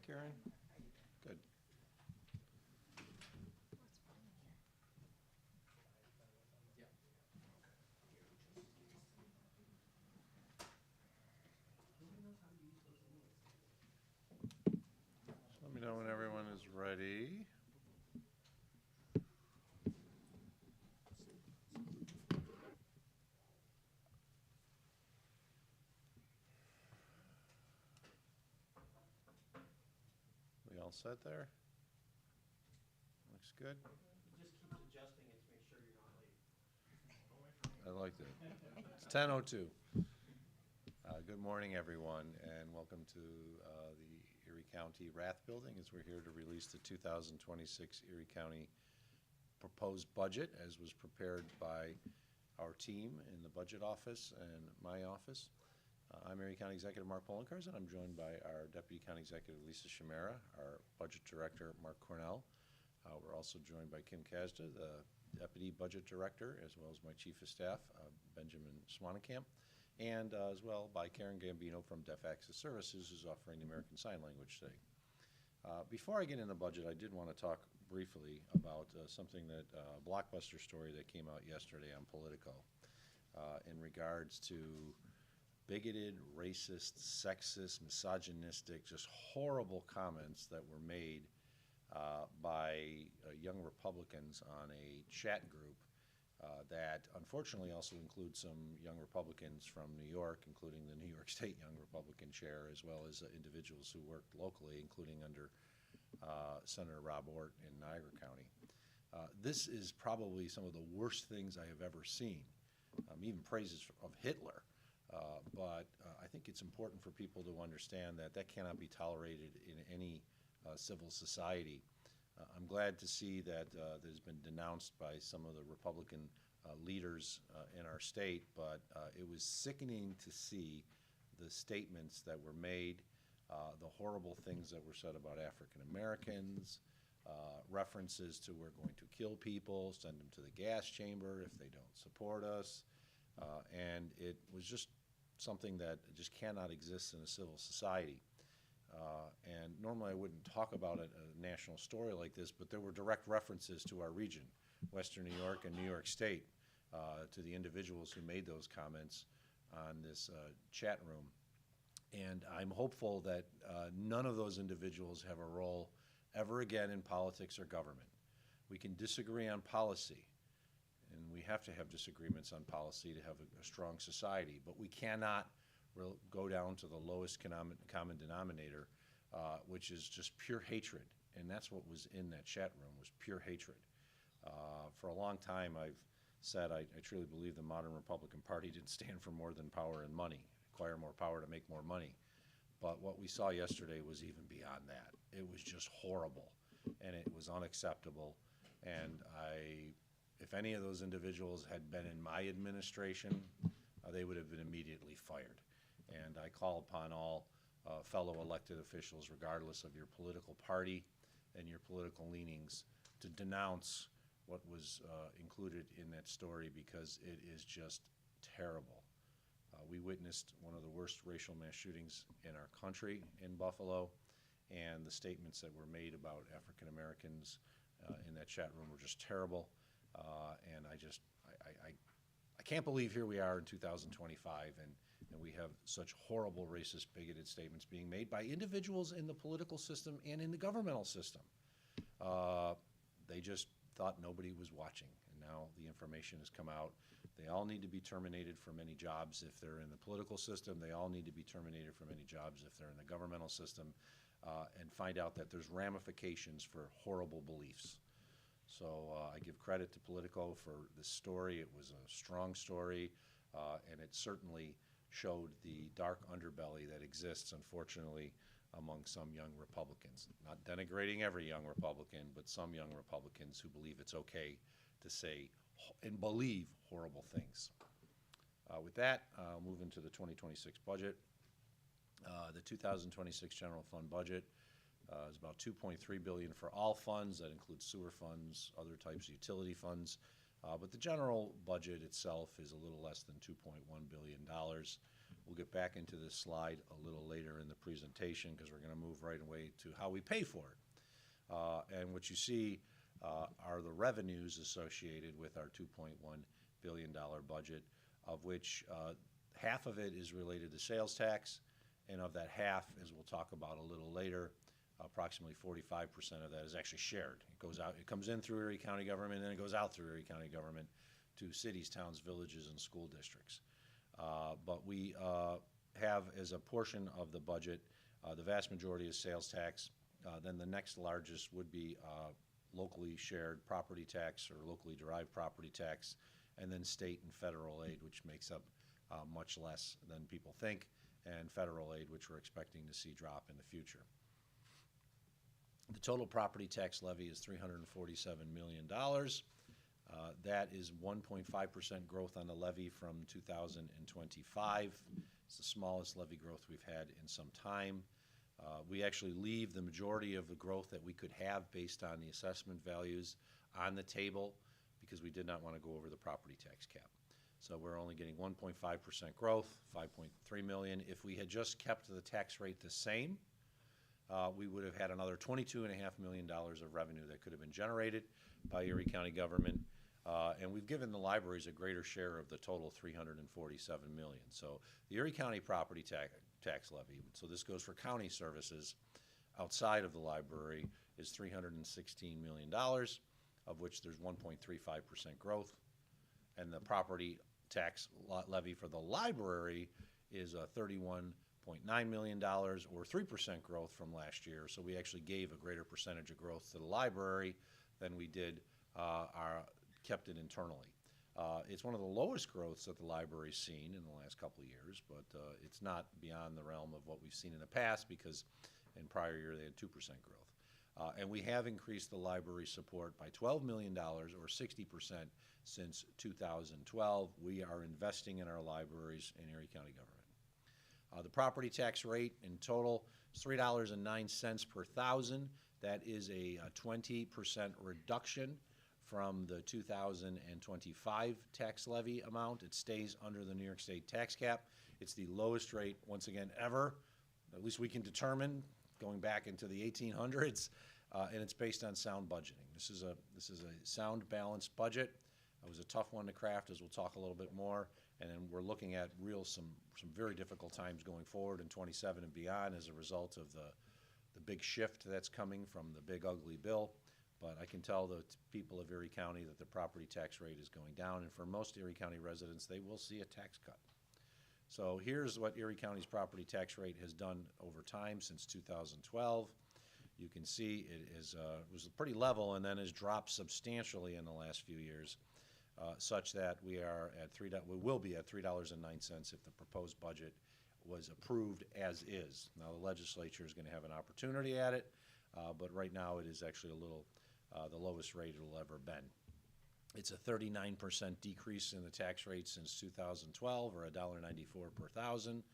Karen. Good. Let me know when everyone is ready. We all set there? Looks good. It just keeps adjusting it to make sure you're not late. I like that. It's 10:02. Good morning, everyone, and welcome to the Erie County Rath Building as we're here to release the 2026 Erie County proposed budget as was prepared by our team in the budget office and my office. I'm Erie County Executive Mark Poloncarz, and I'm joined by our Deputy County Executive Lisa Chimera, our Budget Director Mark Cornell. We're also joined by Kim Kasda, the Deputy Budget Director, as well as my Chief of Staff, Benjamin Swanekamp, and as well by Karen Gambino from Deaf Access Services, who's offering the American Sign Language today. Before I get into the budget, I did want to talk briefly about something that blockbuster story that came out yesterday on Politico in regards to bigoted, racist, sexist, misogynistic, just horrible comments that were made by young Republicans on a chat group that unfortunately also includes some young Republicans from New York, including the New York State Young Republican Chair, as well as individuals who worked locally, including under Senator Rob Ortt in Niagara County. This is probably some of the worst things I have ever seen, even praises of Hitler. But I think it's important for people to understand that that cannot be tolerated in any civil society. I'm glad to see that that has been denounced by some of the Republican leaders in our state, but it was sickening to see the statements that were made, the horrible things that were said about African Americans, references to we're going to kill people, send them to the gas chamber if they don't support us, and it was just something that just cannot exist in a civil society. And normally I wouldn't talk about a national story like this, but there were direct references to our region, Western New York and New York State, to the individuals who made those comments on this chat room. And I'm hopeful that none of those individuals have a role ever again in politics or government. We can disagree on policy, and we have to have disagreements on policy to have a strong society, but we cannot go down to the lowest common denominator, which is just pure hatred. And that's what was in that chat room, was pure hatred. For a long time, I've said I truly believe the modern Republican Party didn't stand for more than power and money, acquire more power to make more money. But what we saw yesterday was even beyond that. It was just horrible, and it was unacceptable. And if any of those individuals had been in my administration, they would have been immediately fired. And I call upon all fellow elected officials, regardless of your political party and your political leanings, to denounce what was included in that story, because it is just terrible. We witnessed one of the worst racial mass shootings in our country in Buffalo, and the statements that were made about African Americans in that chat room were just terrible. And I can't believe here we are in 2025 and we have such horrible racist, bigoted statements being made by individuals in the political system and in the governmental system. They just thought nobody was watching, and now the information has come out. They all need to be terminated from any jobs if they're in the political system. They all need to be terminated from any jobs if they're in the governmental system, and find out that there's ramifications for horrible beliefs. So I give credit to Politico for this story. It was a strong story, and it certainly showed the dark underbelly that exists, unfortunately, among some young Republicans. Not denigrating every young Republican, but some young Republicans who believe it's okay to say and believe horrible things. With that, I'll move into the 2026 budget. The 2026 general fund budget is about $2.3 billion for all funds. That includes sewer funds, other types of utility funds. But the general budget itself is a little less than $2.1 billion. We'll get back into this slide a little later in the presentation because we're going to move right away to how we pay for it. And what you see are the revenues associated with our $2.1 billion budget, of which half of it is related to sales tax, and of that half, as we'll talk about a little later, approximately 45% of that is actually shared. It goes out, it comes in through Erie County government, and then it goes out through Erie County government to cities, towns, villages, and school districts. But we have, as a portion of the budget, the vast majority is sales tax. Then the next largest would be locally shared property tax or locally derived property tax, and then state and federal aid, which makes up much less than people think, and federal aid, which we're expecting to see drop in the future. The total property tax levy is $347 million. That is 1.5% growth on the levy from 2025. It's the smallest levy growth we've had in some time. We actually leave the majority of the growth that we could have based on the assessment values on the table because we did not want to go over the property tax cap. So we're only getting 1.5% growth, $5.3 million. If we had just kept the tax rate the same, we would have had another $22.5 million of revenue that could have been generated by Erie County government. And we've given the libraries a greater share of the total $347 million. So the Erie County property tax levy, so this goes for county services outside of the library, is $316 million, of which there's 1.35% growth. And the property tax levy for the library is $31.9 million, or 3% growth from last year. So we actually gave a greater percentage of growth to the library than we did kept it internally. It's one of the lowest growths that the library's seen in the last couple of years, but it's not beyond the realm of what we've seen in the past because in prior year they had 2% growth. And we have increased the library support by $12 million, or 60% since 2012. We are investing in our libraries in Erie County government. The property tax rate in total is $3.09 per thousand. That is a 20% reduction from the 2025 tax levy amount. It stays under the New York State tax cap. It's the lowest rate, once again, ever, at least we can determine, going back into the 1800s, and it's based on sound budgeting. This is a sound, balanced budget. It was a tough one to craft, as we'll talk a little bit more, and then we're looking at some very difficult times going forward in 27 and beyond as a result of the big shift that's coming from the big ugly bill. But I can tell the people of Erie County that the property tax rate is going down, and for most Erie County residents, they will see a tax cut. So here's what Erie County's property tax rate has done over time since 2012. You can see it was pretty level and then has dropped substantially in the last few years, such that we will be at $3.09 if the proposed budget was approved as is. Now the legislature is going to have an opportunity at it, but right now it is actually the lowest rate it'll ever been. It's a 39% decrease in the tax rate since 2012, or $1.94 per thousand.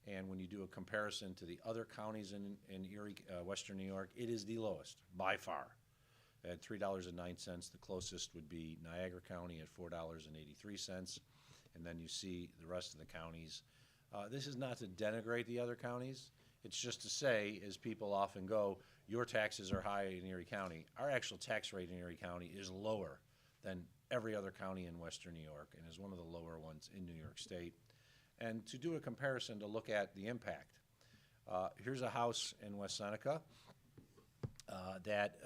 And when you do a comparison to the other counties in Erie, Western New York, it is the lowest by far at $3.09. The closest would be Niagara County at $4.83. And then you see the rest of the counties. This is not to denigrate the other counties. It's just to say, as people often go, your taxes are high in Erie County. Our actual tax rate in Erie County is lower than every other county in Western New York and is one of the lower ones in New York State. And to do a comparison to look at the impact, here's a house in West Seneca that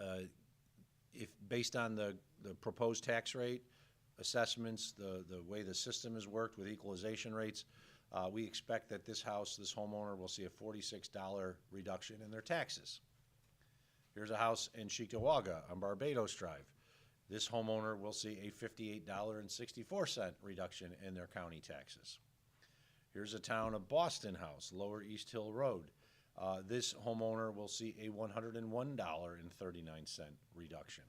if based on the proposed tax rate, assessments, the way the system has worked with equalization rates, we expect that this homeowner will see a $46 reduction in their taxes. Here's a house in Cheektowaga on Barbados Drive. This homeowner will see a $58.64 reduction in their county taxes. Here's a town of Boston house, Lower East Hill Road. This homeowner will see a $101.39 reduction.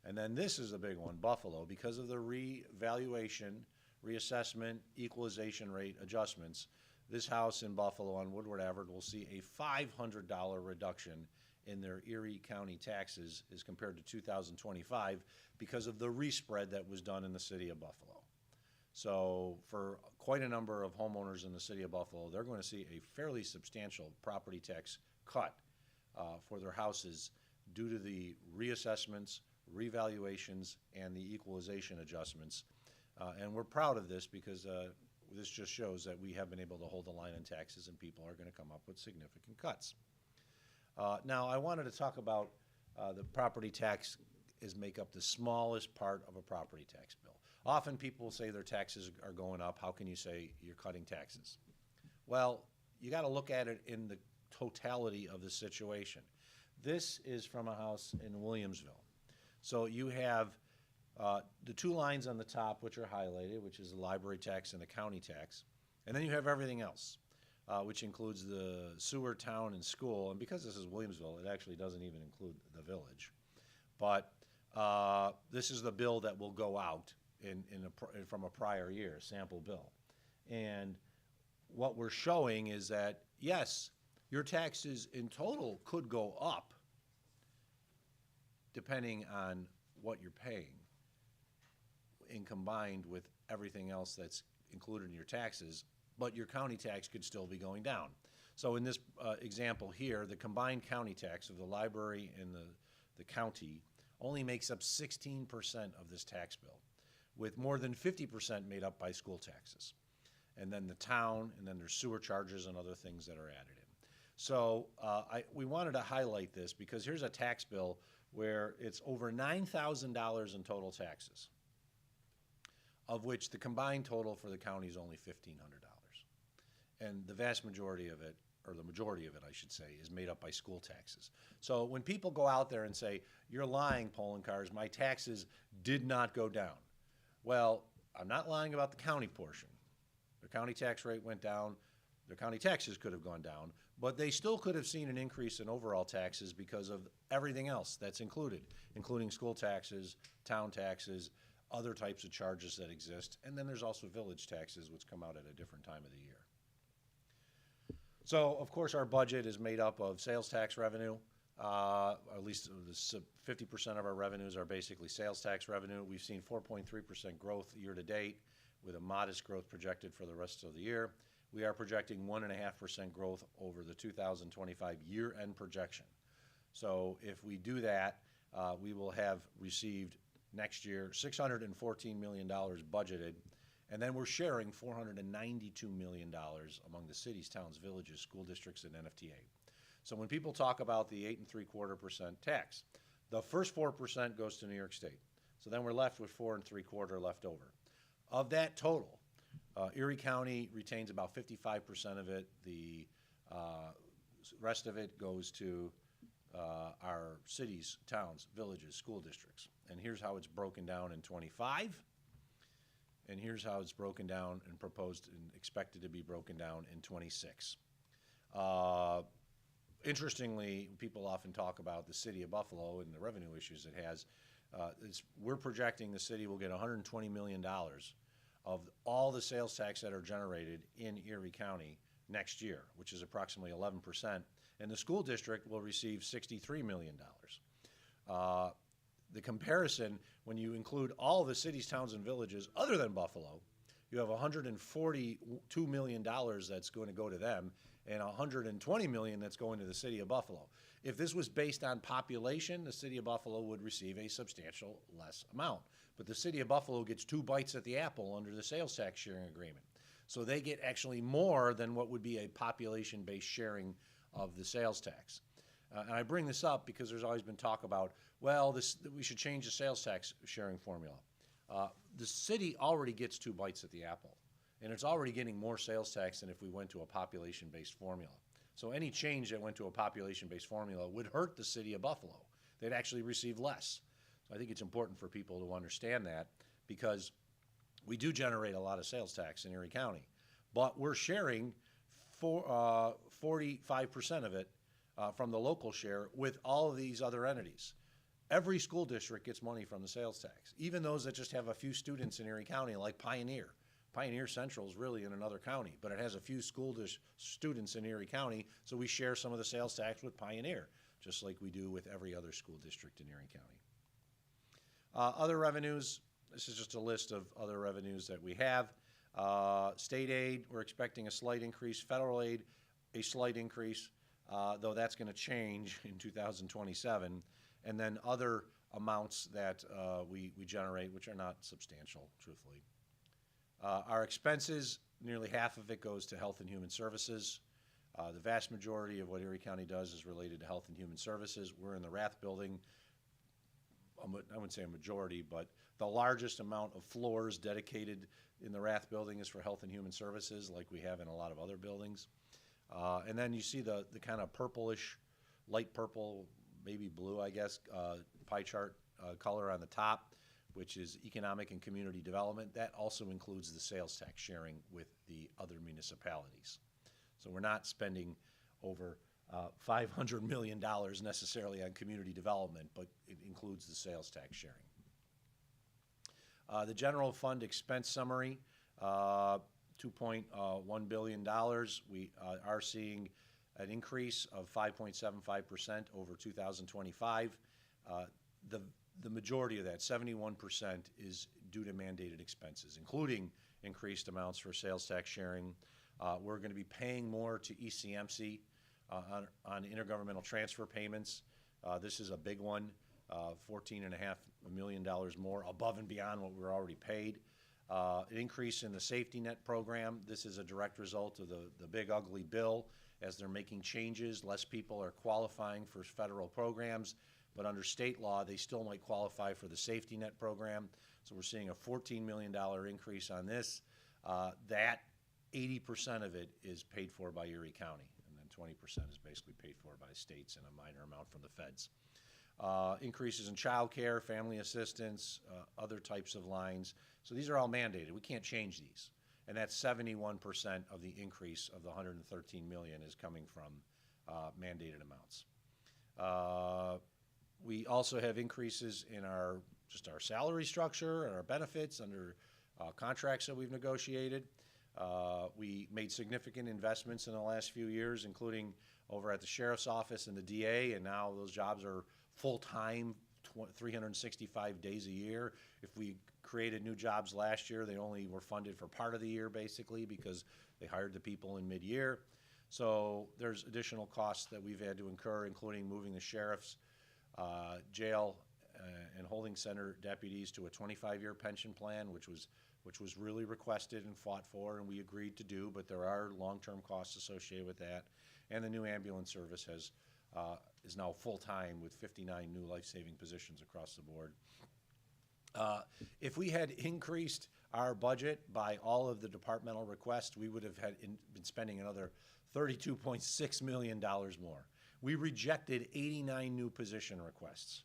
And then this is a big one, Buffalo, because of the revaluation, reassessment, equalization rate adjustments. This house in Buffalo on Woodward Avenue will see a $500 reduction in their Erie County taxes as compared to 2025 because of the respread that was done in the city of Buffalo. So for quite a number of homeowners in the city of Buffalo, they're going to see a fairly substantial property tax cut for their houses due to the reassessments, revaluations, and the equalization adjustments. And we're proud of this because this just shows that we have been able to hold the line on taxes and people are going to come up with significant cuts. Now, I wanted to talk about the property tax make up the smallest part of a property tax bill. Often people say their taxes are going up. How can you say you're cutting taxes? Well, you got to look at it in the totality of the situation. This is from a house in Williamsville. So you have the two lines on the top, which are highlighted, which is the library tax and the county tax. And then you have everything else, which includes the sewer, town, and school. And because this is Williamsville, it actually doesn't even include the village. But this is the bill that will go out from a prior year, sample bill. And what we're showing is that, yes, your taxes in total could go up depending on what you're paying and combined with everything else that's included in your taxes, but your county tax could still be going down. So in this example here, the combined county tax of the library and the county only makes up 16% of this tax bill, with more than 50% made up by school taxes. And then the town, and then there's sewer charges and other things that are added in. So we wanted to highlight this because here's a tax bill where it's over $9,000 in total taxes, of which the combined total for the county is only $1,500. And the vast majority of it, or the majority of it, I should say, is made up by school taxes. So when people go out there and say, you're lying, Poloncarz, my taxes did not go down. Well, I'm not lying about the county portion. The county tax rate went down. Their county taxes could have gone down, but they still could have seen an increase in overall taxes because of everything else that's included, including school taxes, town taxes, other types of charges that exist, and then there's also village taxes, which come out at a different time of the year. So, of course, our budget is made up of sales tax revenue. At least 50% of our revenues are basically sales tax revenue. We've seen 4.3% growth year to date, with a modest growth projected for the rest of the year. We are projecting 1.5% growth over the 2025 year-end projection. So if we do that, we will have received next year $614 million budgeted, and then we're sharing $492 million among the cities, towns, villages, school districts, and NFTA. So when people talk about the 8.75% tax, the first 4% goes to New York State. So then we're left with 4.75% left over. Of that total, Erie County retains about 55% of it. The rest of it goes to our cities, towns, villages, school districts. And here's how it's broken down in 25. And here's how it's broken down and proposed and expected to be broken down in 26. Interestingly, people often talk about the city of Buffalo and the revenue issues it has. We're projecting the city will get $120 million of all the sales tax that are generated in Erie County next year, which is approximately 11%. And the school district will receive $63 million. The comparison, when you include all the cities, towns, and villages other than Buffalo, you have $142 million that's going to go to them and $120 million that's going to the city of Buffalo. If this was based on population, the city of Buffalo would receive a substantial less amount. But the city of Buffalo gets 2 bites at the apple under the sales tax sharing agreement. So they get actually more than what would be a population-based sharing of the sales tax. And I bring this up because there's always been talk about, well, we should change the sales tax sharing formula. The city already gets 2 bites at the apple, and it's already getting more sales tax than if we went to a population-based formula. So any change that went to a population-based formula would hurt the city of Buffalo. They'd actually receive less. So I think it's important for people to understand that because we do generate a lot of sales tax in Erie County, but we're sharing 45% of it from the local share with all of these other entities. Every school district gets money from the sales tax, even those that just have a few students in Erie County, like Pioneer. Pioneer Central is really in another county, but it has a few students in Erie County, so we share some of the sales tax with Pioneer, just like we do with every other school district in Erie County. Other revenues, This is just a list of other revenues that we have. State aid, we're expecting a slight increase. Federal aid, a slight increase, though that's going to change in 2027. And then other amounts that we generate, which are not substantial, truthfully. Our expenses, nearly half of it goes to Health and Human Services. The vast majority of what Erie County does is related to Health and Human Services. We're in the Rath Building. I wouldn't say a majority, but the largest amount of floors dedicated in the Rath Building is for Health and Human Services, like we have in a lot of other buildings. And then you see the kind of purplish, light purple, maybe blue, I guess, pie chart color on the top, which is economic and community development. That also includes the sales tax sharing with the other municipalities. So we're not spending over $500 million necessarily on community development, but it includes the sales tax sharing. The general fund expense summary, $2.1 billion. We are seeing an increase of 5.75% over 2025. The majority of that, 71%, is due to mandated expenses, including increased amounts for sales tax sharing. We're going to be paying more to ECMC on intergovernmental transfer payments. This is a big one, $14.5 million more above and beyond what we're already paid. An increase in the safety net program. This is a direct result of the big ugly bill. As they're making changes, less people are qualifying for federal programs, but under state law, they still might qualify for the safety net program. So we're seeing a $14 million increase on this. That 80% of it is paid for by Erie County, and then 20% is basically paid for by states and a minor amount from the feds. Increases in child care, family assistance, other types of lines. So these are all mandated. We can't change these. And that's 71% of the increase of the $113 million is coming from mandated amounts. We also have increases in our salary structure and our benefits under contracts that we've negotiated. We made significant investments in the last few years, including over at the Sheriff's Office and the DA, and now those jobs are full-time, 365 days a year. If we created new jobs last year, they only were funded for part of the year, basically, because they hired the people in mid-year. So there's additional costs that we've had to incur, including moving the sheriff's jail and holding center deputies to a 25-year pension plan, which was really requested and fought for, and we agreed to do, but there are long-term costs associated with that. And the new ambulance service is now full-time with 59 new life-saving positions across the board. If we had increased our budget by all of the departmental requests, we would have been spending another $32.6 million more. We rejected 89 new position requests.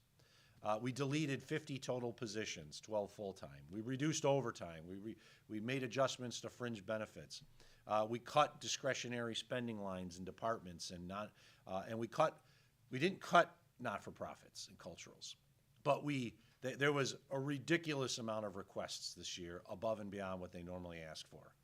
We deleted 50 total positions, 12 full-time. We reduced overtime. We made adjustments to fringe benefits. We cut discretionary spending lines in departments and we didn't cut not-for-profits and culturals, but there was a ridiculous amount of requests this year above and beyond what they normally ask for.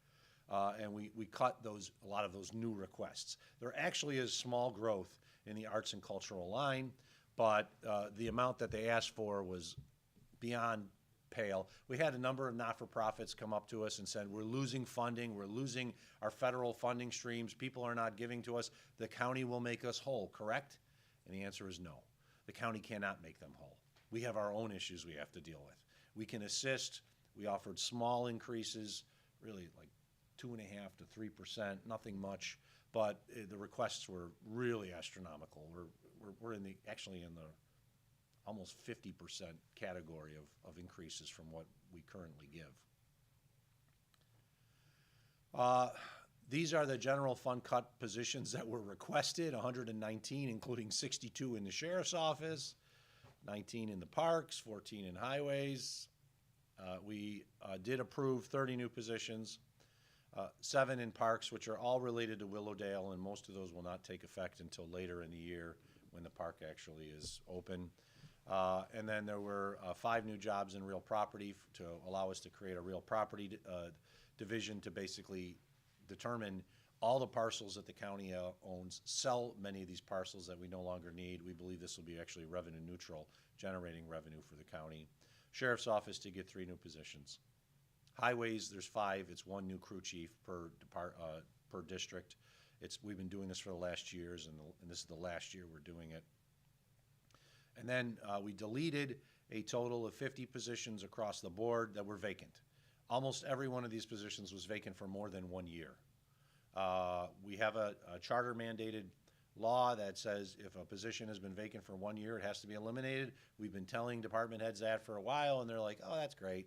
And we cut a lot of those new requests. There actually is small growth in the arts and cultural line, but the amount that they asked for was beyond pale. We had a number of not-for-profits come up to us and said, we're losing funding, we're losing our federal funding streams, people are not giving to us, the county will make us whole, correct? And the answer is no. The county cannot make them whole. We have our own issues we have to deal with. We can assist. We offered small increases, really like 2.5% to 3%, nothing much, but the requests were really astronomical. We're actually in the almost 50% category of increases from what we currently give. These are the general fund cut positions that were requested, 119, including 62 in the Sheriff's Office, 19 in the parks, 14 in highways. We did approve 30 new positions, 7 in parks, which are all related to Willowdale, and most of those will not take effect until later in the year when the park actually is open. And then there were 5 new jobs in real property to allow us to create a real property division to basically determine all the parcels that the county owns, sell many of these parcels that we no longer need. We believe this will be actually revenue neutral, generating revenue for the county. Sheriff's Office to get 3 new positions. Highways, there's 5. It's 1 new crew chief per district. We've been doing this for the last years, and this is the last year we're doing it. And then we deleted a total of 50 positions across the board that were vacant. Almost every one of these positions was vacant for more than 1 year. We have a charter mandated law that says if a position has been vacant for 1 year, it has to be eliminated. We've been telling department heads that for a while, and they're like, oh, that's great.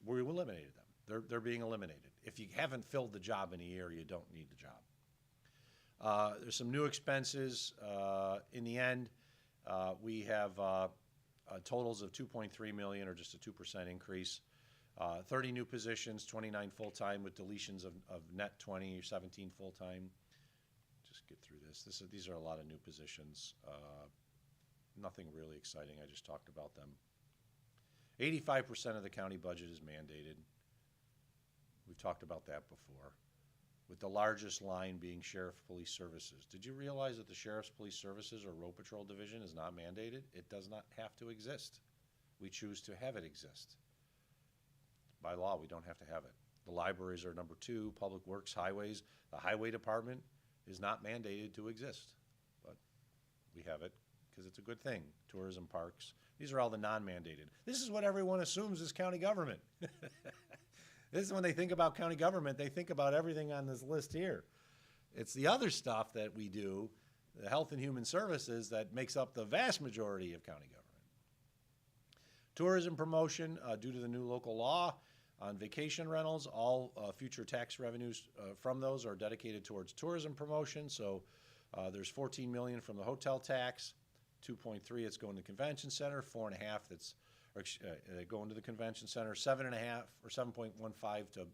We eliminated them. They're being eliminated. If you haven't filled the job in a year, you don't need the job. There's some new expenses. In the end, we have totals of $2.3 million, or just a 2% increase. 30 new positions, 29 full-time with deletions of net 20 or 17 full-time. Just get through this. These are a lot of new positions. Nothing really exciting. I just talked about them. 85% of the county budget is mandated. We've talked about that before, with the largest line being Sheriff Police Services. Did you realize that the Sheriff's Police Services or Road Patrol Division is not mandated? It does not have to exist. We choose to have it exist. By law, we don't have to have it. The libraries are number 2, Public Works, Highways. The Highway Department is not mandated to exist, but we have it because it's a good thing. Tourism, parks. These are all the non-mandated. This is what everyone assumes is county government. This is when they think about county government, they think about everything on this list here. It's the other stuff that we do, the health and human services, that makes up the vast majority of county government. Tourism promotion, due to the new local law on vacation rentals, all future tax revenues from those are dedicated towards tourism promotion. So there's $14 million from the hotel tax, 2.3 it's going to the convention center, 4.5 that's going to the convention center, 7.5 or 7.15 to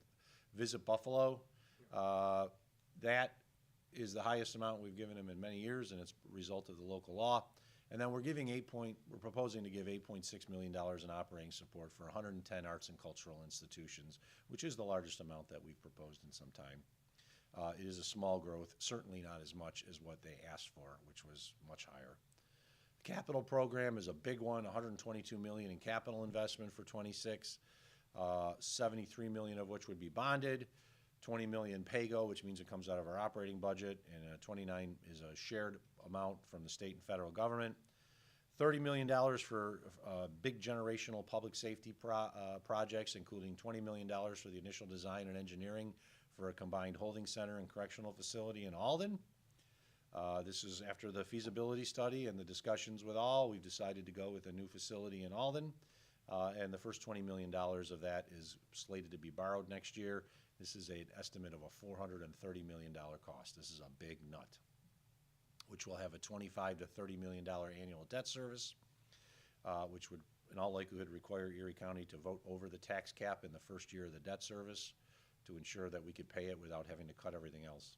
Visit Buffalo. That is the highest amount we've given them in many years, and it's a result of the local law. And then we're proposing to give $8.6 million in operating support for 110 arts and cultural institutions, which is the largest amount that we've proposed in some time. It is a small growth, certainly not as much as what they asked for, which was much higher. The capital program is a big one, $122 million in capital investment for 26, $73 million of which would be bonded, $20 million PAYGO, which means it comes out of our operating budget, and $29 is a shared amount from the state and federal government. $30 million for big generational public safety projects, including $20 million for the initial design and engineering for a combined holding center and correctional facility in Alden. This is after the feasibility study and the discussions with all. We've decided to go with a new facility in Alden, and the first $20 million of that is slated to be borrowed next year. This is an estimate of a $430 million cost. This is a big nut, which will have a $25 to $30 million annual debt service, which would in all likelihood require Erie County to vote over the tax cap in the first year of the debt service to ensure that we could pay it without having to cut everything else.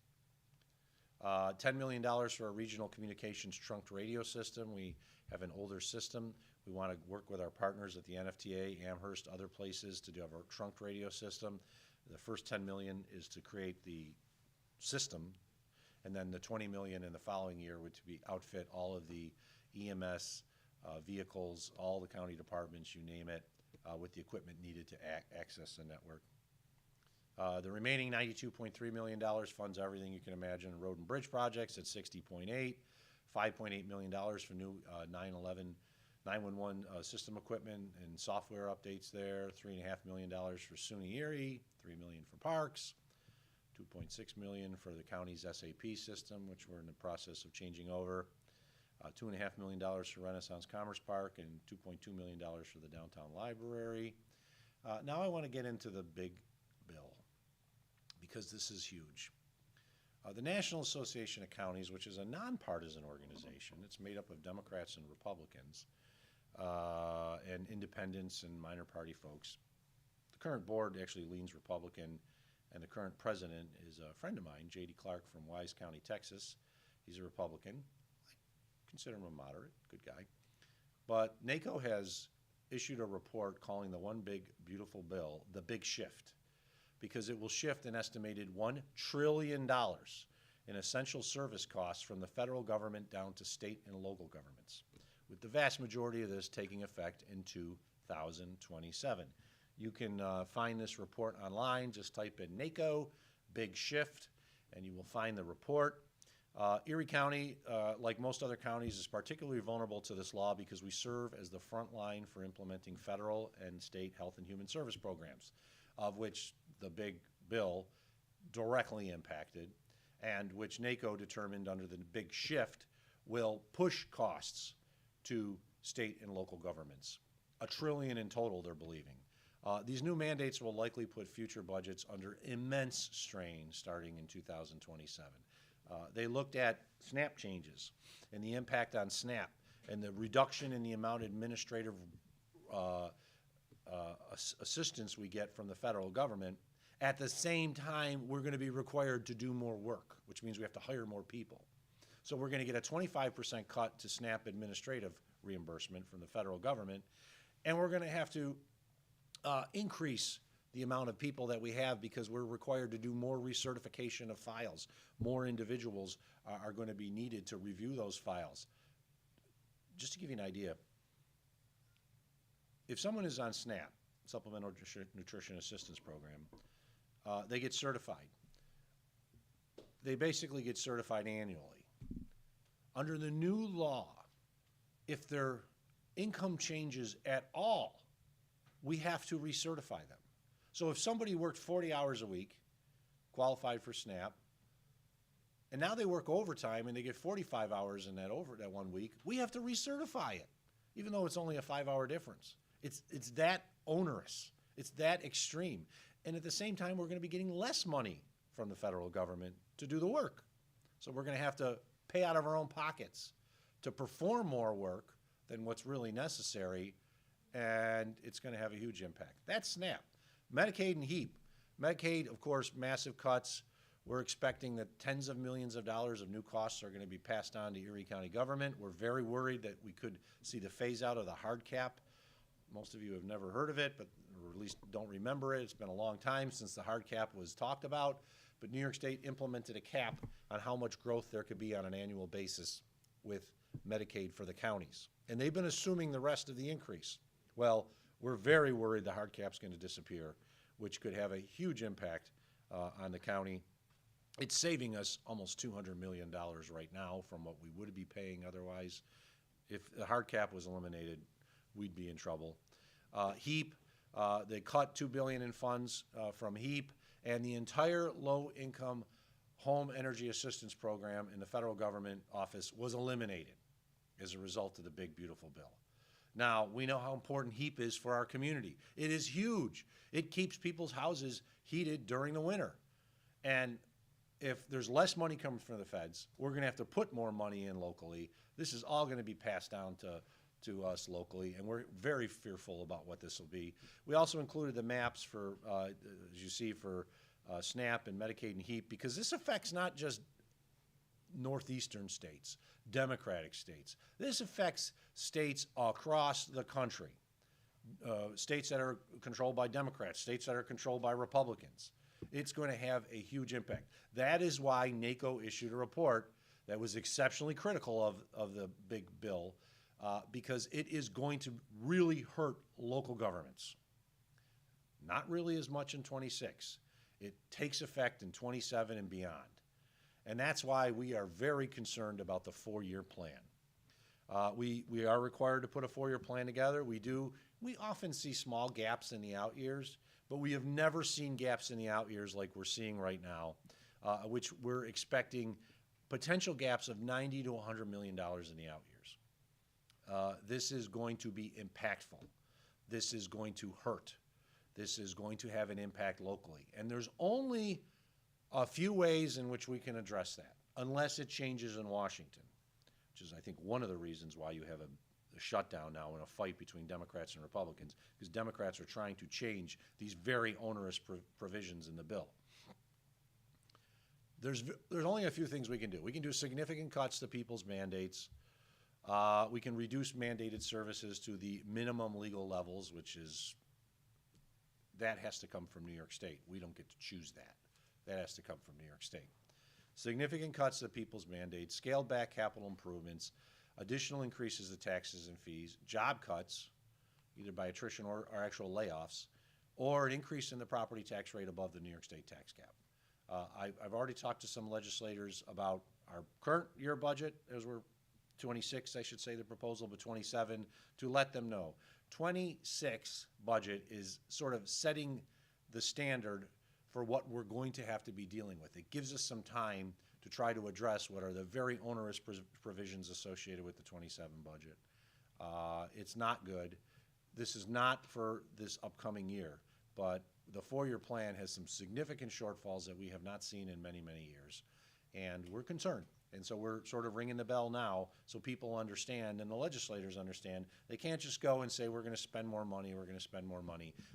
$10 million for a regional communications trunked radio system. We have an older system. We want to work with our partners at the NFTA, Amherst, other places to have a trunked radio system. The first $10 million is to create the system, and then the $20 million in the following year would to be outfit all of the EMS vehicles, all the county departments, you name it, with the equipment needed to access the network. The remaining $92.3 million funds everything you can imagine. Road and bridge projects at $60.8, $5.8 million for new 911 system equipment and software updates there, $3.5 million for SUNY Erie, $3 million for parks, $2.6 million for the county's SAP system, which we're in the process of changing over, $2.5 million for Renaissance Commerce Park, and $2.2 million for the downtown library. Now I want to get into the big bill, because this is huge. The National Association of Counties, which is a nonpartisan organization, it's made up of Democrats and Republicans, and independents and minor party folks. The current board actually leans Republican, and the current president is a friend of mine, J.D. Clark from Wise County, Texas. He's a Republican. I consider him a moderate, good guy. But NACO has issued a report calling the One Big Beautiful Bill the Big Shift, because it will shift an estimated $1 trillion in essential service costs from the federal government down to state and local governments, with the vast majority of this taking effect in 2 2027. You can find this report online. Just type in NACO, big shift, and you will find the report. Erie County, like most other counties, is particularly vulnerable to this law because we serve as the front line for implementing federal and state health and human service programs, of which the big bill directly impacted, and which NACO determined under the big shift will push costs to state and local governments. $1 trillion in total, they're believing. These new mandates will likely put future budgets under immense strain starting in 2027. They looked at SNAP changes and the impact on SNAP and the reduction in the amount of administrative assistance we get from the federal government. At the same time, we're going to be required to do more work, which means we have to hire more people. So we're going to get a 25% cut to SNAP administrative reimbursement from the federal government, and we're going to have to increase the amount of people that we have because we're required to do more recertification of files. More individuals are going to be needed to review those files. Just to give you an idea, if someone is on SNAP, Supplemental Nutrition Assistance Program, they get certified. They basically get certified annually. Under the new law, if their income changes at all, we have to recertify them. So if somebody worked 40 hours a week, qualified for SNAP, and now they work overtime and they get 45 hours in that 1 week, we have to recertify it, even though it's only a 5-hour difference. It's that onerous. It's that extreme. And at the same time, we're going to be getting less money from the federal government to do the work. So we're going to have to pay out of our own pockets to perform more work than what's really necessary, and it's going to have a huge impact. That's SNAP. Medicaid and HEAP. Medicaid, of course, massive cuts. We're expecting that tens of millions of dollars of new costs are going to be passed on to Erie County government. We're very worried that we could see the phase out of the hard cap. Most of you have never heard of it, but or at least don't remember it. It's been a long time since the hard cap was talked about, but New York State implemented a cap on how much growth there could be on an annual basis with Medicaid for the counties. And they've been assuming the rest of the increase. Well, we're very worried the hard cap's going to disappear, which could have a huge impact on the county. It's saving us almost $200 million right now from what we would be paying otherwise. If the hard cap was eliminated, we'd be in trouble. HEAP, they cut $2 billion in funds from HEAP, and the entire low-income home energy assistance program in the federal government office was eliminated as a result of the big, beautiful bill. Now, we know how important HEAP is for our community. It is huge. It keeps people's houses heated during the winter. And if there's less money coming from the feds, we're going to have to put more money in locally. This is all going to be passed down to us locally, and we're very fearful about what this will be. We also included the maps for, as you see, for SNAP and Medicaid and HEAP, because this affects not just northeastern states, Democratic states. This affects states across the country, states that are controlled by Democrats, states that are controlled by Republicans. It's going to have a huge impact. That is why NACO issued a report that was exceptionally critical of the big bill, because it is going to really hurt local governments. Not really as much in 26. It takes effect in 27 and beyond. And that's why we are very concerned about the 4-year plan. We are required to put a 4-year plan together. We often see small gaps in the out years, but we have never seen gaps in the out years like we're seeing right now, which we're expecting potential gaps of $90 to $100 million in the out years. This is going to be impactful. This is going to hurt. This is going to have an impact locally. And there's only a few ways in which we can address that, unless it changes in Washington, which is, I think, one of the reasons why you have a shutdown now and a fight between Democrats and Republicans, because Democrats are trying to change these very onerous provisions in the bill. There's only a few things we can do. We can do significant cuts to people's mandates. We can reduce mandated services to the minimum legal levels, that has to come from New York State. We don't get to choose that. That has to come from New York State. Significant cuts to people's mandates, scaled back capital improvements, additional increases to taxes and fees, job cuts, either by attrition or actual layoffs, or an increase in the property tax rate above the New York State tax cap. I've already talked to some legislators about our current year budget, as we're 26, I should say, the proposal, but 27, to let them know. 26 budget is sort of setting the standard for what we're going to have to be dealing with. It gives us some time to try to address what are the very onerous provisions associated with the 27 budget. It's not good. This is not for this upcoming year, but the 4-year plan has some significant shortfalls that we have not seen in many, many years. And we're concerned. And so we're sort of ringing the bell now so people understand and the legislators understand they can't just go and say we're going to spend more money,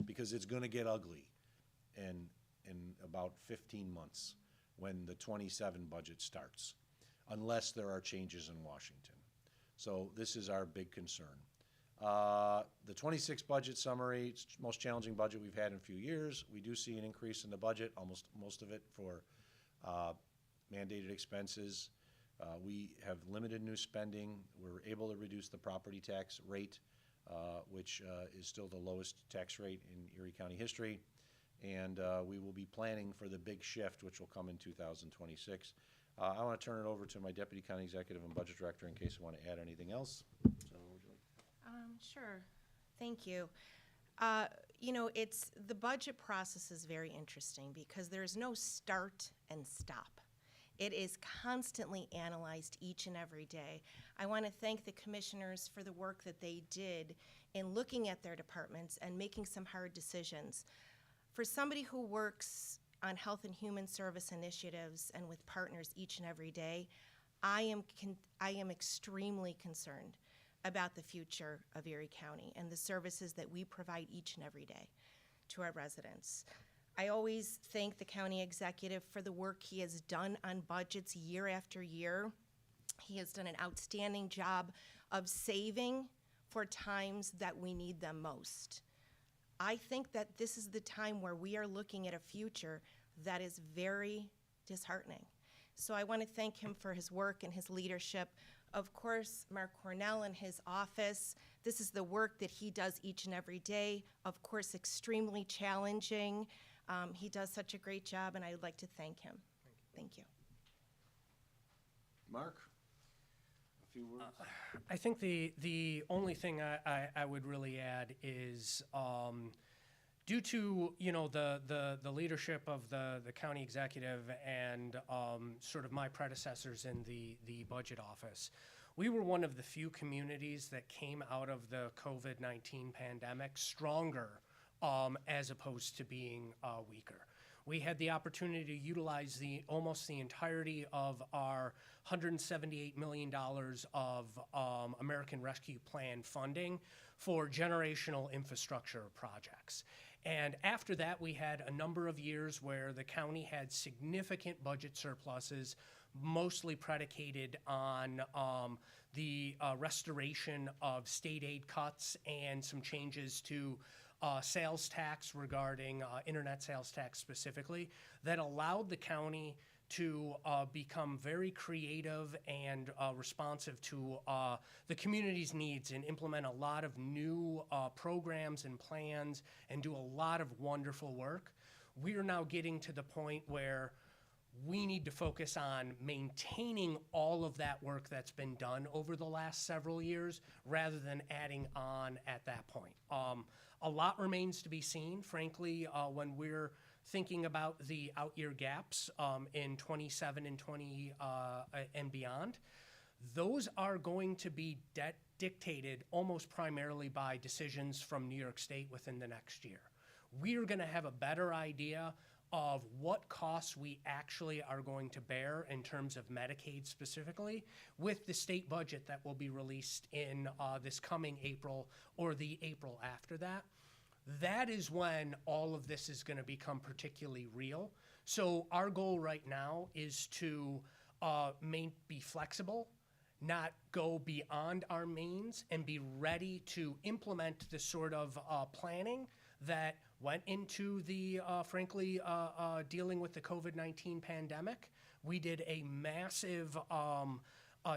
because it's going to get ugly in about 15 months when the 27 budget starts, unless there are changes in Washington. So this is our big concern. The 26 budget summary, it's the most challenging budget we've had in a few years. We do see an increase in the budget, almost most of it for mandated expenses. We have limited new spending. We're able to reduce the property tax rate, which is still the lowest tax rate in Erie County history. And we will be planning for the big shift, which will come in 2026. I want to turn it over to my Deputy County Executive and Budget Director in case you want to add anything else. So, would you like? Sure. Thank you. You know, the budget process is very interesting because there's no start and stop. It is constantly analyzed each and every day. I want to thank the commissioners for the work that they did in looking at their departments and making some hard decisions. For somebody who works on health and human service initiatives and with partners each and every day, I am extremely concerned about the future of Erie County and the services that we provide each and every day to our residents. I always thank the county executive for the work he has done on budgets year after year. He has done an outstanding job of saving for times that we need them most. I think that this is the time where we are looking at a future that is very disheartening. So I want to thank him for his work and his leadership. Of course, Mark Cornell and his office, this is the work that he does each and every day. Of course, extremely challenging. He does such a great job, and I'd like to thank him. Thank you. Mark, a few words? I think the only thing I would really add is due to the leadership of the county executive and sort of my predecessors in the budget office, we were one of the few communities that came out of the COVID-19 pandemic stronger as opposed to being weaker. We had the opportunity to utilize almost the entirety of our $178 million of American Rescue Plan funding for generational infrastructure projects. And after that, we had a number of years where the county had significant budget surpluses, mostly predicated on the restoration of state aid cuts and some changes to sales tax regarding internet sales tax specifically, that allowed the county to become very creative and responsive to the community's needs and implement a lot of new programs and plans and do a lot of wonderful work. We are now getting to the point where we need to focus on maintaining all of that work that's been done over the last several years rather than adding on at that point. A lot remains to be seen, frankly, when we're thinking about the out-year gaps in 27 and 20 and beyond. Those are going to be dictated almost primarily by decisions from New York State within the next year. We are going to have a better idea of what costs we actually are going to bear in terms of Medicaid specifically with the state budget that will be released in this coming April or the April after that. That is when all of this is going to become particularly real. So our goal right now is to be flexible, not go beyond our means, and be ready to implement the sort of planning that went into the, frankly, dealing with the COVID-19 pandemic. We did a massive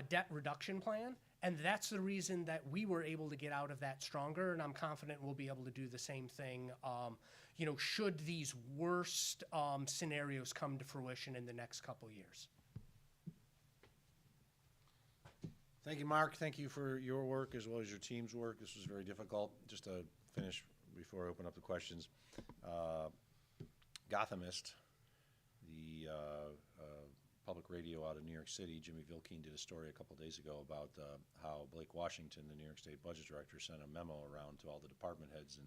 debt reduction plan. And that's the reason that we were able to get out of that stronger, and I'm confident we'll be able to do the same thing, should these worst scenarios come to fruition in the next couple years. Thank you, Mark. Thank you for your work as well as your team's work. This was very difficult. Just to finish before I open up the questions, Gothamist, the public radio out of New York City, Jimmy Vilkeen did a story a couple days ago about how Blake Washington, the New York State Budget Director, sent a memo around to all the department heads and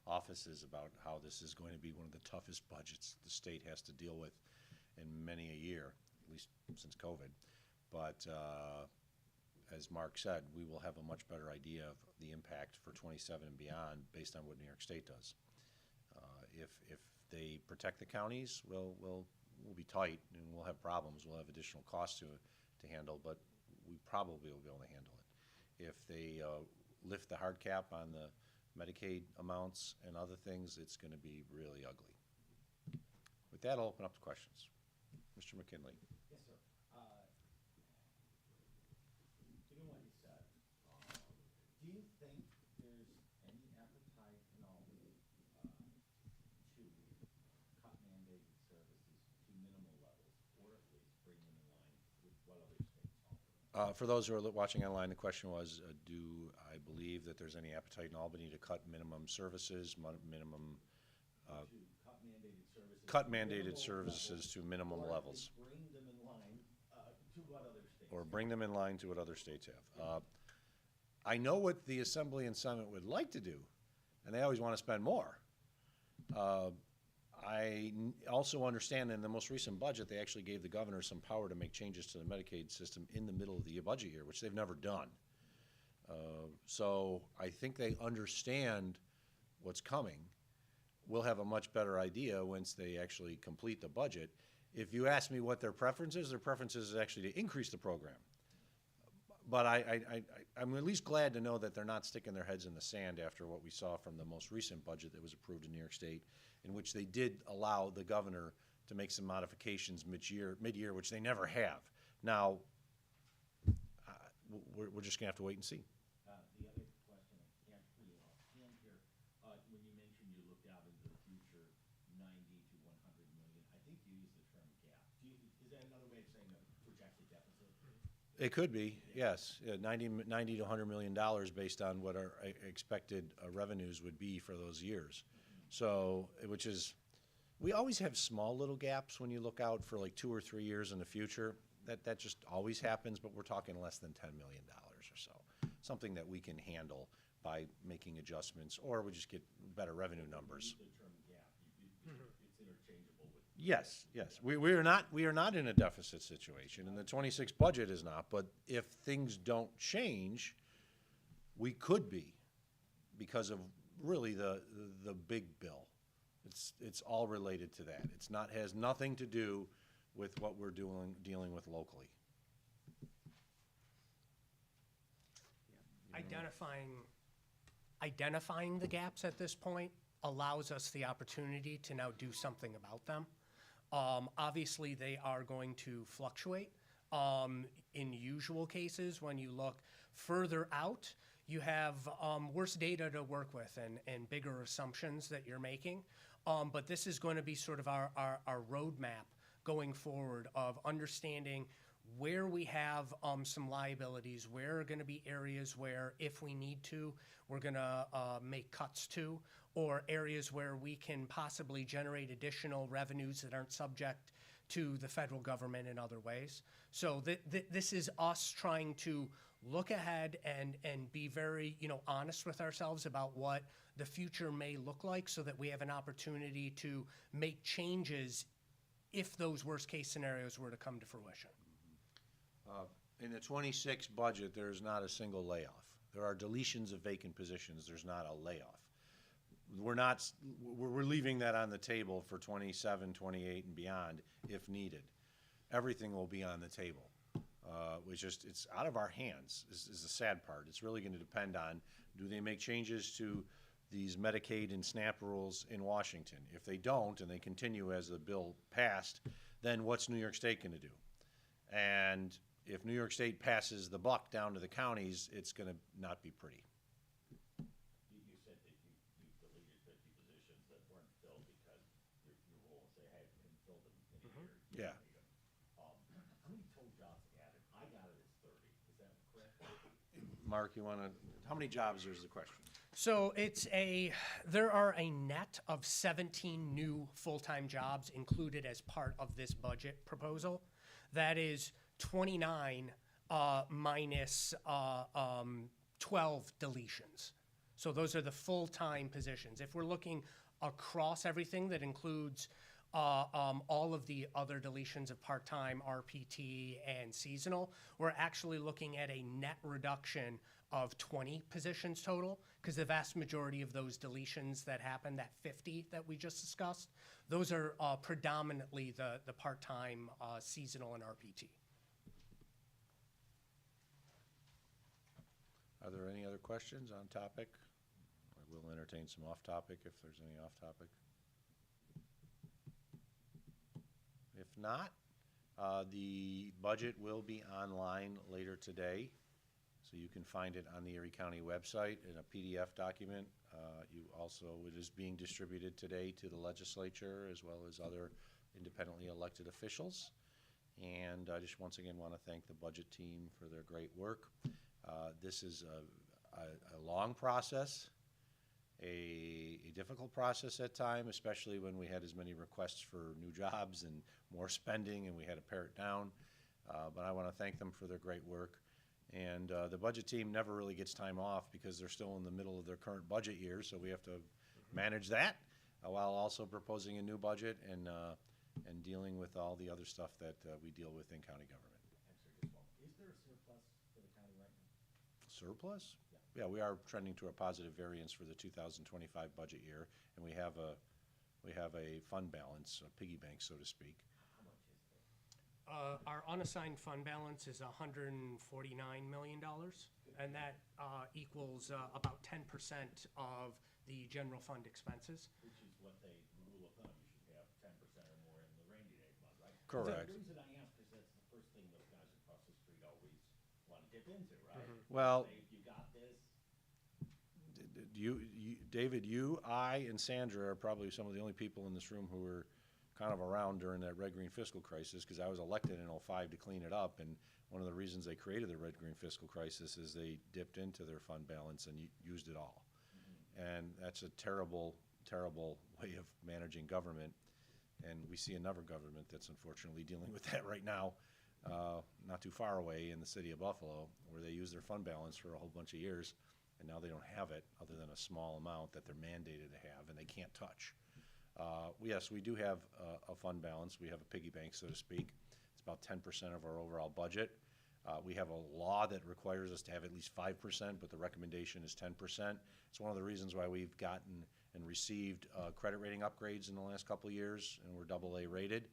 offices about how this is going to be one of the toughest budgets the state has to deal with in many a year, at least since COVID. But as Mark said, we will have a much better idea of the impact for 27 and beyond based on what New York State does. If they protect the counties, we'll be tight and we'll have problems. We'll have additional costs to handle, but we probably will be able to handle it. If they lift the hard cap on the Medicaid amounts and other things, it's going to be really ugly. With that, I'll open up to questions. Mr. McKinley. Yes, sir. Given what you said, do you think there's any appetite in all to cut mandated services to minimal levels, or at least bring them in line with what other states offer? For those who are watching online, the question was, do I believe that there's any appetite in Albany to cut minimum services, minimum Cut mandated services to minimum levels, bring them in line to what other states or bring them in line to what other states have. I know what the Assembly and Senate would like to do, and they always want to spend more. I also understand in the most recent budget, they actually gave the governor some power to make changes to the Medicaid system in the middle of the budget year, which they've never done. So I think they understand what's coming. We'll have a much better idea once they actually complete the budget. If you ask me what their preference is actually to increase the program. But I'm at least glad to know that they're not sticking their heads in the sand after what we saw from the most recent budget that was approved in New York State, in which they did allow the governor to make some modifications mid-year, which they never have. Now, we're just gonna have to wait and see. The other question I can't really offhand here, when you mentioned you looked out into the future, 90 to 100 million, I think you used the term gap. Is that another way of saying a projected deficit? It could be, yes. 90 to $100 million based on what our expected revenues would be for those years. So, which is, we always have small little gaps when you look out for like 2 or 3 years in the future. That just always happens, but we're talking less than $10 million or so. Something that we can handle by making adjustments, or we just get better revenue numbers. The term gap, it's interchangeable with. Yes. We are not in a deficit situation, and the 26 budget is not, but if things don't change, we could be, because of really the big bill. It's all related to that. Has nothing to do with what we're dealing with locally. Identifying the gaps at this point allows us the opportunity to now do something about them. Obviously, they are going to fluctuate. In usual cases, when you look further out, you have worse data to work with and bigger assumptions that you're making. But this is going to be sort of our roadmap going forward of understanding where we have some liabilities, where are going to be areas where, if we need to, we're going to make cuts to, or areas where we can possibly generate additional revenues that aren't subject to the federal government in other ways. So this is us trying to look ahead and be very honest with ourselves about what the future may look like, so that we have an opportunity to make changes if those worst case scenarios were to come to fruition. In the 26 budget, there's not a single layoff. There are deletions of vacant positions. There's not a layoff. We're leaving that on the table for 27, 28, and beyond if needed. Everything will be on the table. It's out of our hands is the sad part. It's really going to depend on, do they make changes to these Medicaid and SNAP rules in Washington? If they don't, and they continue as the bill passed, then what's New York State going to do? And if New York State passes the buck down to the counties, it's gonna not be pretty. You said that you deleted 50 positions that weren't filled because your rule say, hey, we can fill them in a year. You Yeah. don't need 'em. How many total jobs added? I got it as 30. Is that correct? Mark, you wanna, how many jobs is the question? So there are a net of 17 new full-time jobs included as part of this budget proposal. That is 29 minus 12 deletions. So those are the full-time positions. If we're looking across everything, that includes all of the other deletions of part-time, RPT, and seasonal, we're actually looking at a net reduction of 20 positions total, because the vast majority of those deletions that happen, that 50 that we just discussed, those are predominantly the part-time, seasonal, and RPT. Are there any other questions on topic? I will entertain some off-topic if there's any off-topic. If not, the budget will be online later today, so you can find it on the Erie County website in a PDF document. It is being distributed today to the legislature as well as other independently elected officials. And I just once again want to thank the budget team for their great work. This is a long process, a difficult process at times, especially when we had as many requests for new jobs and more spending, and we had to pare it down. But I want to thank them for their great work. And the budget team never really gets time off because they're still in the middle of their current budget year, so we have to manage that while also proposing a new budget and dealing with all the other stuff that we deal with in county government. Actually, just one. Is there a surplus for the county right now? Surplus? Yeah, we are trending to a positive variance for the 2025 budget year, and we have a fund balance, a piggy bank, so to speak. How much is there? Our unassigned fund balance is $149 million, and that equals about 10% of the general fund expenses. Which is what the rule of thumb, you should have 10% or more in the rainy day fund, right? Correct. The reason I ask is that's the first thing those guys across the street always want to dip into, right? Well, Say, if you got this, David, I, and Sandra are probably some of the only people in this room who were kind of around during that red-green fiscal crisis, because I was elected in '05 to clean it up, and one of the reasons they created the red-green fiscal crisis is they dipped into their fund balance and used it all. And that's a terrible, terrible way of managing government, and we see another government that's unfortunately dealing with that right now, not too far away in the city of Buffalo, where they use their fund balance for a whole bunch of years, and now they don't have it other than a small amount that they're mandated to have, and they can't touch. Yes, we do have a fund balance. We have a piggy bank, so to speak. It's about 10% of our overall budget. We have a law that requires us to have at least 5%, but the recommendation is 10%. It's one of the reasons why we've gotten and received credit rating upgrades in the last couple of years, and we're AA rated,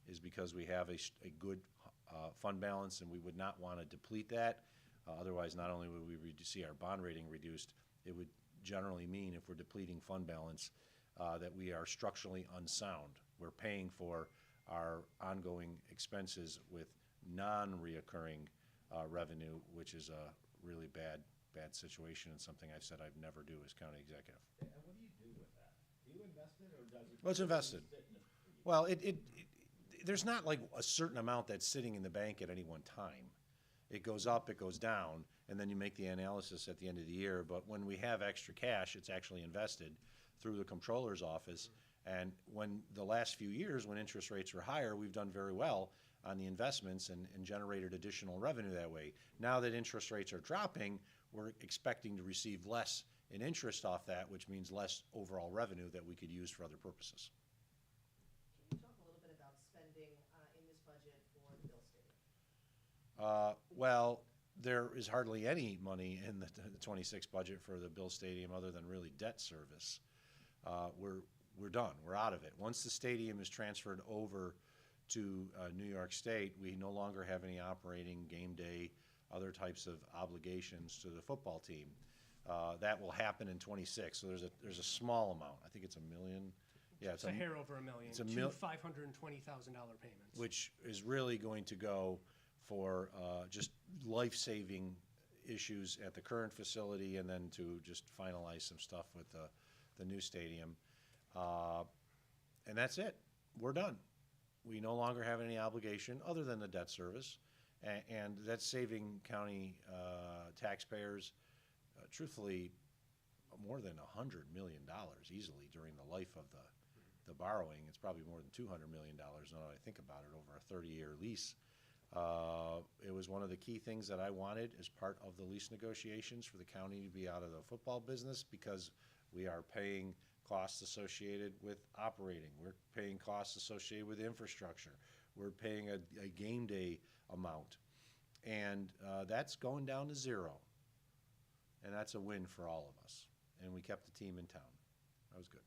is because we have a good fund balance, and we would not want to deplete that. Otherwise, not only would we see our bond rating reduced, it would generally mean, if we're depleting fund balance, that we are structurally unsound. We're paying for our ongoing expenses with non-reoccurring revenue, which is a really bad situation, and something I've said I'd never do as county executive. and what do you do with that? Do you invest it, or does it? Well, it's invested. sit in the- Well, there's not like a certain amount that's sitting in the bank at any one time. It goes up, it goes down, and then you make the analysis at the end of the year. But when we have extra cash, it's actually invested through the comptroller's office. And when the last few years, when interest rates were higher, we've done very well on the investments and generated additional revenue that way. Now that interest rates are dropping, we're expecting to receive less in interest off that, which means less overall revenue that we could use for other purposes. Can you talk a little bit about spending in this budget for the Bill Stadium? Well, there is hardly any money in the 26 budget for the Bill Stadium other than really debt service. We're done. We're out of it. Once the stadium is transferred over to New York State, we no longer have any operating, game day, other types of obligations to the football team. That will happen in 26. So there's a small amount. I think it's $1 million. Yeah, It's a hair over $1 million. it's a Two $520,000 payments. which is really going to go for just life-saving issues at the current facility, and then to just finalize some stuff with the new stadium. And that's it. We're done. We no longer have any obligation other than the debt service, and that's saving county taxpayers, truthfully, more than $100 million easily during the life of the borrowing. It's probably more than $200 million now that I think about it, over a 30-year lease. It was one of the key things that I wanted as part of the lease negotiations for the county to be out of the football business, because we are paying costs associated with operating. We're paying costs associated with infrastructure. We're paying a game day amount. And that's going down to zero. And that's a win for all of us. And we kept the team in town. That was good.